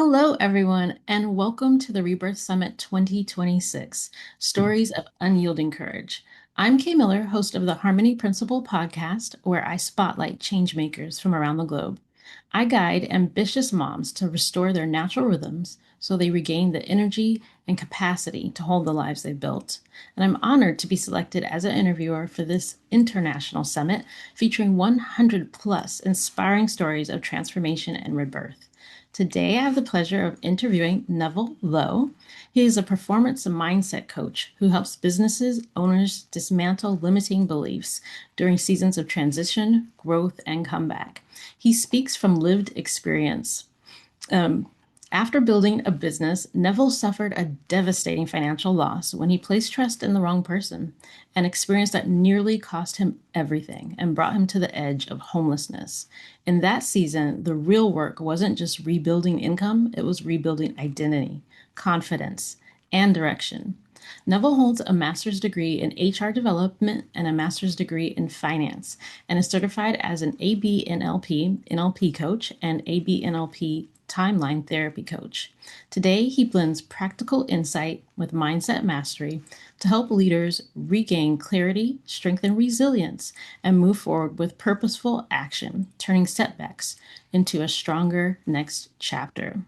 Hello, everyone, and welcome to the Rebirth Summit 2026 Stories of Unyielding Courage. I'm Kay Miller, host of the Harmony Principle podcast, where I spotlight changemakers from around the globe. I guide ambitious moms to restore their natural rhythms so they regain the energy and capacity to hold the lives they've built. And I'm honored to be selected as an interviewer for this international summit featuring 100 plus inspiring stories of transformation and rebirth. Today, I have the pleasure of interviewing Neville Leow. He is a performance and mindset coach who helps businesses owners dismantle limiting beliefs during seasons of transition, growth, and comeback. He speaks from lived experience. Um, After building a business, Neville suffered a devastating financial loss when he placed trust in the wrong person, an experience that nearly cost him everything and brought him to the edge of homelessness. In that season, the real work wasn't just rebuilding income, it was rebuilding identity, confidence, and direction. Neville holds a master's degree in HR development and a master's degree in finance, and is certified as an ABNLP NLP coach and ABNLP timeline therapy coach. Today, he blends practical insight with mindset mastery to help leaders regain clarity, strengthen resilience, and move forward with purposeful action, turning setbacks into a stronger next chapter.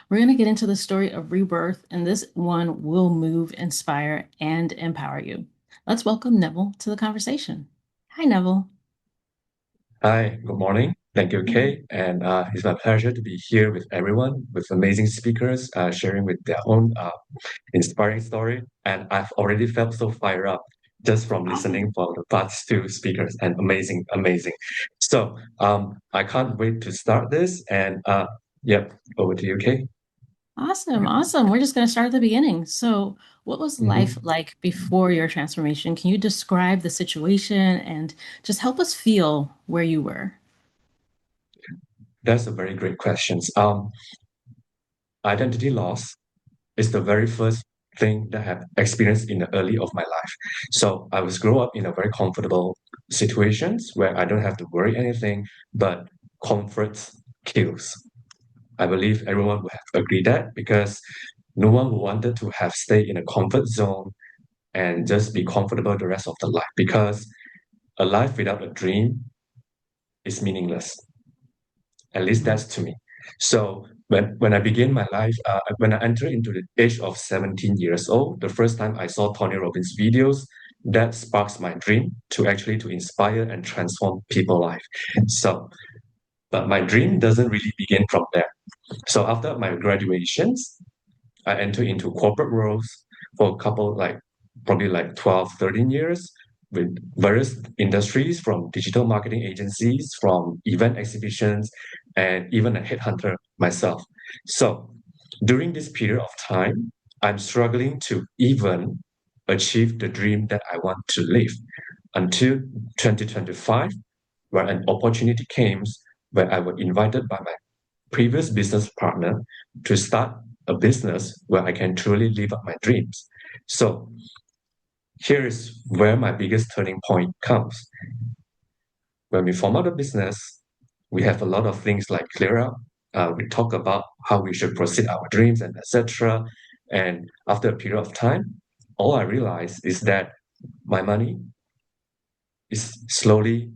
We're going to get into the story of rebirth, and this one will move, inspire, and empower you. Let's welcome Neville to the conversation. Hi, Neville. Hi, good morning. Thank you, Kay. And it's my pleasure to be here with everyone, with amazing speakers sharing with their own inspiring story. And I've already felt so fired up just from Awesome. listening for the past two speakers. And amazing, amazing. So I can't wait to start this. And yep, over to you, Kay. Awesome. Awesome. We're just going to start at the beginning. So, what was life Mhm. like before your transformation? Can you describe the situation and just help us feel where you were? That's a very great question. Identity loss is the very first thing that I have experienced in the early of my life. So I was grow up in a very comfortable situations where I don't have to worry anything, but comfort kills. I believe everyone would have agreed that because no one wanted to have stay in a comfort zone and just be comfortable the rest of the life because a life without a dream is meaningless. At least Mhm. that's to me. So when I begin my life, when I entered into the age of 17 years old, the first time I saw Tony Robbins videos, that sparks my dream to actually to inspire and transform people's life. So, but my dream doesn't really begin from there. So after my graduations, I entered into corporate roles for a couple like probably like 12, 13 years with various industries from digital marketing agencies, from event exhibitions, and even a headhunter myself. So during this period of time, I'm struggling to even achieve the dream that I want to live until 2025, where an opportunity came where I was invited by my previous business partner to start a business where I can truly live up my dreams. So here is where my biggest turning point comes. When we form out a business, we have a lot of things like clear up. We talk about how we should proceed our dreams and etc. And after a period of time, all I realize is that my money is slowly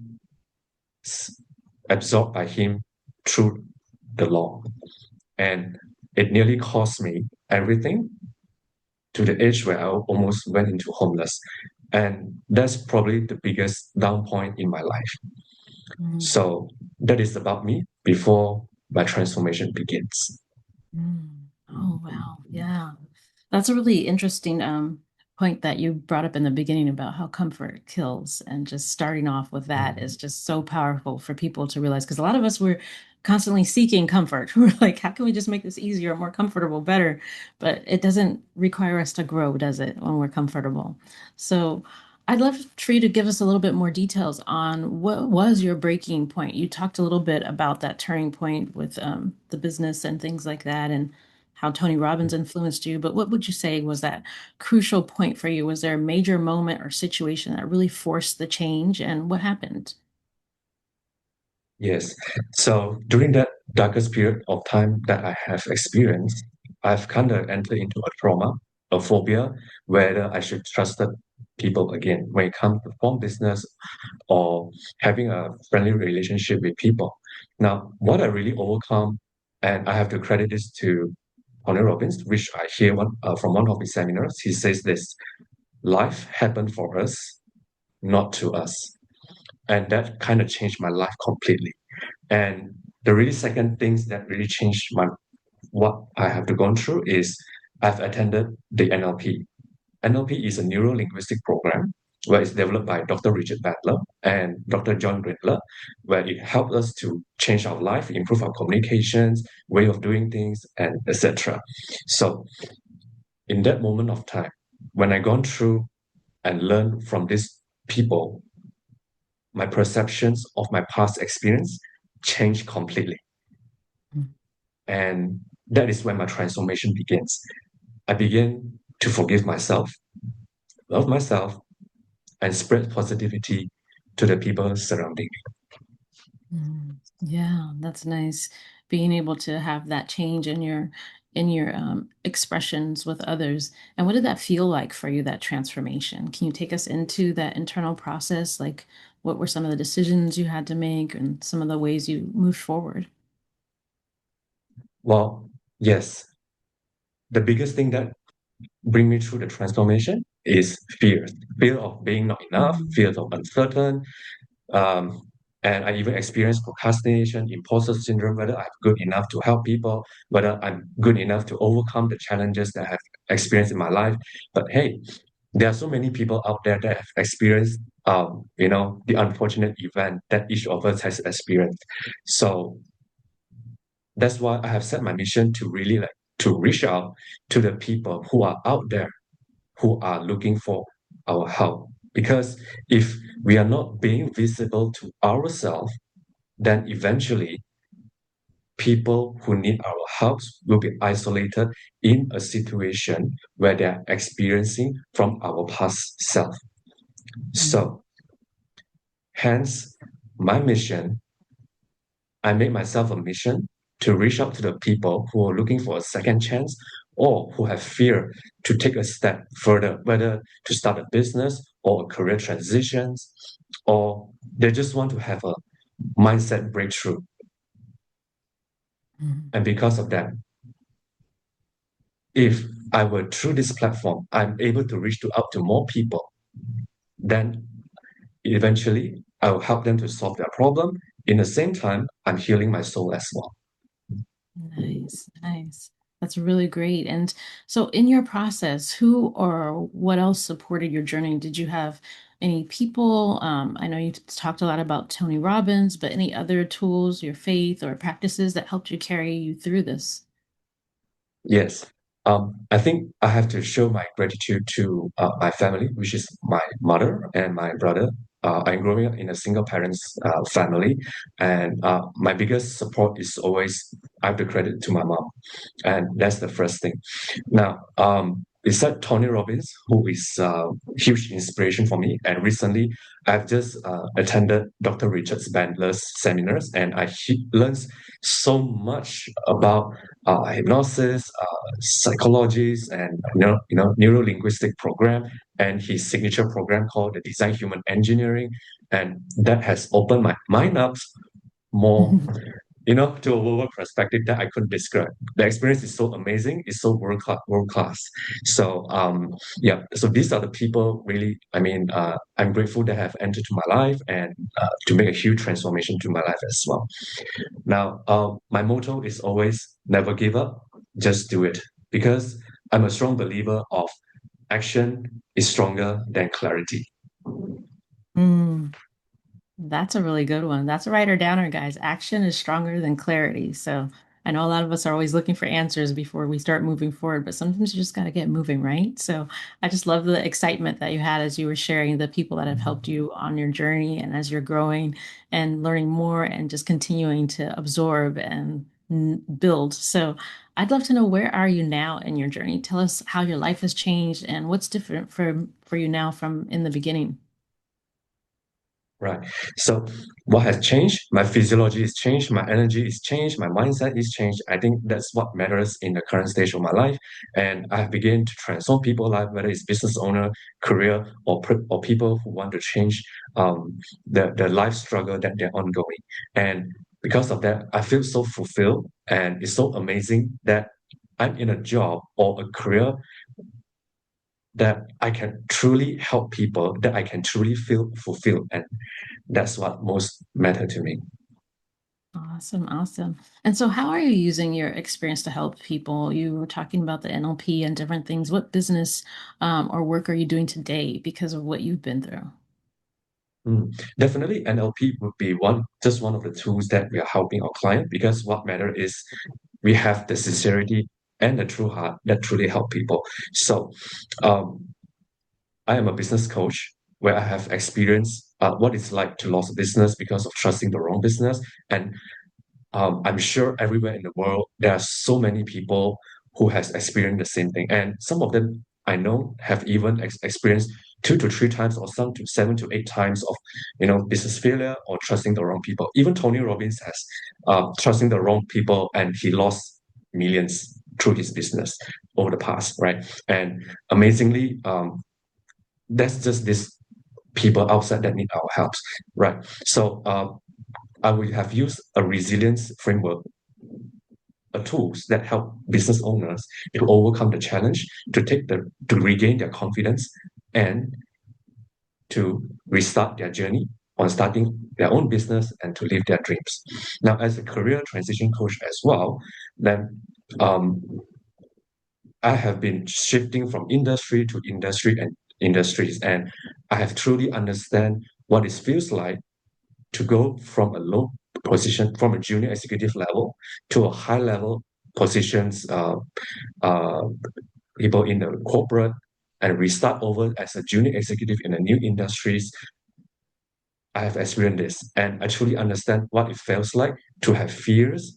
absorbed by him through the law. And it nearly cost me everything to the age where I almost went into homeless. And that's probably the biggest down point in my life. Mm, So that is about me before my transformation begins. mm. Oh, wow. Yeah. That's a really interesting point that you brought up in the beginning about how comfort kills. And just starting off with that is just so powerful for people to realize. Because a lot of us were constantly seeking comfort. We're like, how can we just make this easier, more comfortable, better? But it doesn't require us to grow, does it, when we're comfortable? So I'd love for you to give us a little bit more details on what was your breaking point. You talked a little bit about that turning point with the business and things like that. And how Tony Robbins influenced you, but what would you say was that crucial point for you? Was there a major moment or situation that really forced the change, and what happened? Yes. So during that darkest period of time that I have experienced, I've kind of entered into a trauma, a phobia, whether I should trust the people again when it comes to form business or having a friendly relationship with people. Now, what I really overcome, and I have to credit this to Tony Robbins, which I hear from one of his seminars. He says this: life happened for us, not to us. And that kind of changed my life completely. And the really second things that really changed my what I have to go through is I've attended the NLP. NLP is a neuro-linguistic program where it's developed by Dr. Richard Bandler and Dr. John Grindler, where it helps us to change our life, improve our communications, way of doing things, and etc. So in that moment of time, when I gone through and learned from these people, my perceptions of my past experience changed completely. And that is when my transformation begins. I began to forgive myself, love myself, and spread positivity to the people surrounding me. Yeah, that's nice. Being able to have that change in your expressions with others. And what did that feel like for you, that transformation? Can you take us into that internal process? Like, what were some of the decisions you had to make and some of the ways you moved forward? Well, yes, the biggest thing that bring me through the transformation is fear of being not enough, Mhm. fear of uncertain, um, and I even experienced procrastination, imposter syndrome, whether I'm good enough to help people, whether I'm good enough to overcome the challenges that I have experienced in my life. But hey, there are so many people out there that have experienced, the unfortunate event that each of us has experienced. So that's why I have set my mission to really like to reach out to the people who are out there who are looking for our help. Because if we are not being visible to ourselves, then eventually people who need our help will be isolated in a situation where they are experiencing from our past self. Mhm. So, hence, my mission, I made myself a mission to reach out to the people who are looking for a second chance or who have fear to take a step further, whether to start a business or a career transitions, or they just want to have a mindset breakthrough. Mhm. And because of that, if I were through this platform, I'm able to reach out to more people, then eventually I will help them to solve their problem. In the same time, I'm healing my soul as well. Nice, nice. That's really great. And so, in your process, who or what else supported your journey? Did you have any people? I know you've talked a lot about Tony Robbins, but any other tools, your faith or practices that helped you carry you through this? Yes. I think I have to show my gratitude to my family, which is my mother and my brother. I'm growing up in a single parents family, and my biggest support is always I have to credit to my mom, and that's the first thing. Now, besides Tony Robbins, who is a huge inspiration for me, and recently I've just attended Dr. Richard Bandler's seminars, and learned so much about hypnosis, psychologies, and neuro-linguistic program, and his signature program called the Design Human Engineering, and that has opened my mind up more to a world perspective that I couldn't describe. The experience is so amazing, it's so world class. So yeah, so these are the people really, I'm grateful that have entered to my life and to make a huge transformation to my life as well. Now, my motto is always never give up, just do it. Because I'm a strong believer of action is stronger than clarity. Mm. That's a really good one. That's a writer downer, guys. Action is stronger than clarity. So I know a lot of us are always looking for answers before we start moving forward, but sometimes you just got to get moving, right? So I just love the excitement that you had as you were sharing the people that have helped you on your journey and as you're growing and learning more and just continuing to absorb and build. So I'd love to know, where are you now in your journey? Tell us how your life has changed and what's different for you now from in the beginning. Right. So what has changed? My physiology is changed, my energy is changed, my mindset is changed. I think that's what matters in the current stage of my life. And I have begun to transform people's life, whether it's business owner, career, or people who want to change the life struggle that they're ongoing. And because of that, I feel so fulfilled, and it's so amazing that I'm in a job or a career that I can truly help people, that I can truly feel fulfilled. And that's what most matter to me. Awesome, awesome. And so, how are you using your experience to help people? You were talking about the NLP and different things. What business or work are you doing today because of what you've been through? Definitely, NLP would be just one of the tools that we are helping our client, because what matter is we have the sincerity and the true heart that truly help people. So, um, I am a business coach where I have experienced what it's like to lose a business because of trusting the wrong business. And I'm sure everywhere in the world, there are so many people who has experienced the same thing. And some of them I know have even experienced 2 to 3 times, or some to 7 to 8 times of, business failure or trusting the wrong people. Even Tony Robbins has trusting the wrong people, and he lost millions through his business over the past, right? And amazingly, that's just these people outside that need our help, right? So I would have used a resilience framework, tools that help business owners to overcome the challenge, to regain their confidence, and to restart their journey on starting their own business and to live their dreams. Now, as a career transition coach as well, then um, I have been shifting from industry to industry and industries, and I have truly understand what it feels like to go from a low position, from a junior executive level to a high level positions, uh, people in the corporate, and restart over as a junior executive in a new industries. I have experienced this, and I truly understand what it feels like to have fears,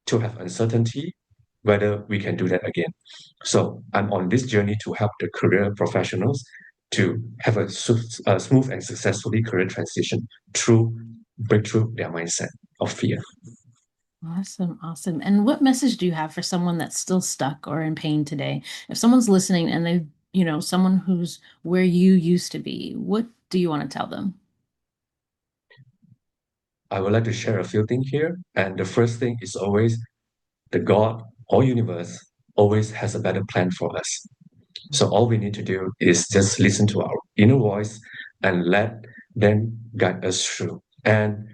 to have uncertainty, whether we can do that again. So I'm on this journey to help the career professionals to have a smooth and successfully career transition through breakthrough their mindset of fear. Awesome, awesome. And what message do you have for someone that's still stuck or in pain today? If someone's listening and they, someone who's where you used to be, what do you want to tell them? I would like to share a few things here. And the first thing is always the God or universe always has a better plan for us. So all we need to do is just listen to our inner voice and let them guide us through. And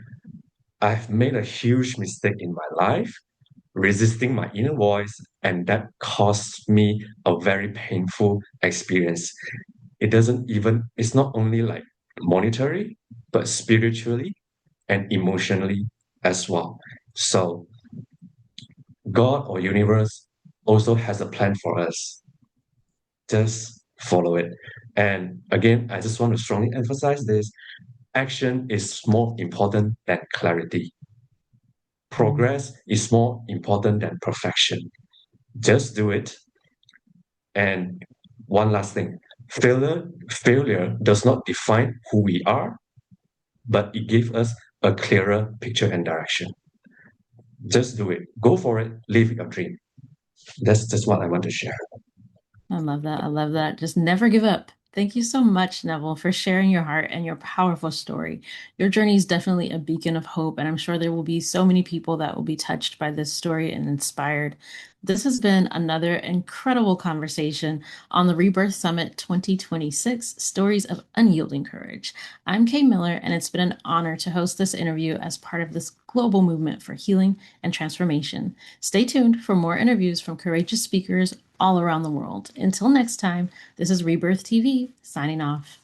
I've made a huge mistake in my life, resisting my inner voice, and that cost me a very painful experience. It's not only like monetary, but spiritually and emotionally as well. So God or universe also has a plan for us. Just follow it. And again, I just want to strongly emphasize this: action is more important than clarity. Mm. Progress is more important than perfection. Just do it. And one last thing, failure does not define who we are, but it gives us a clearer picture and direction. Just do it. Go for it. Live your dream. That's just what I want to share. I love that. I love that. Just never give up. Thank you so much, Neville, for sharing your heart and your powerful story. Your journey is definitely a beacon of hope, and I'm sure there will be so many people that will be touched by this story and inspired. This has been another incredible conversation on the Rebirth Summit 2026 Stories of Unyielding Courage. I'm Kay Miller, and it's been an honor to host this interview as part of this global movement for healing and transformation. Stay tuned for more interviews from courageous speakers all around the world. Until next time, this is Rebirth TV signing off.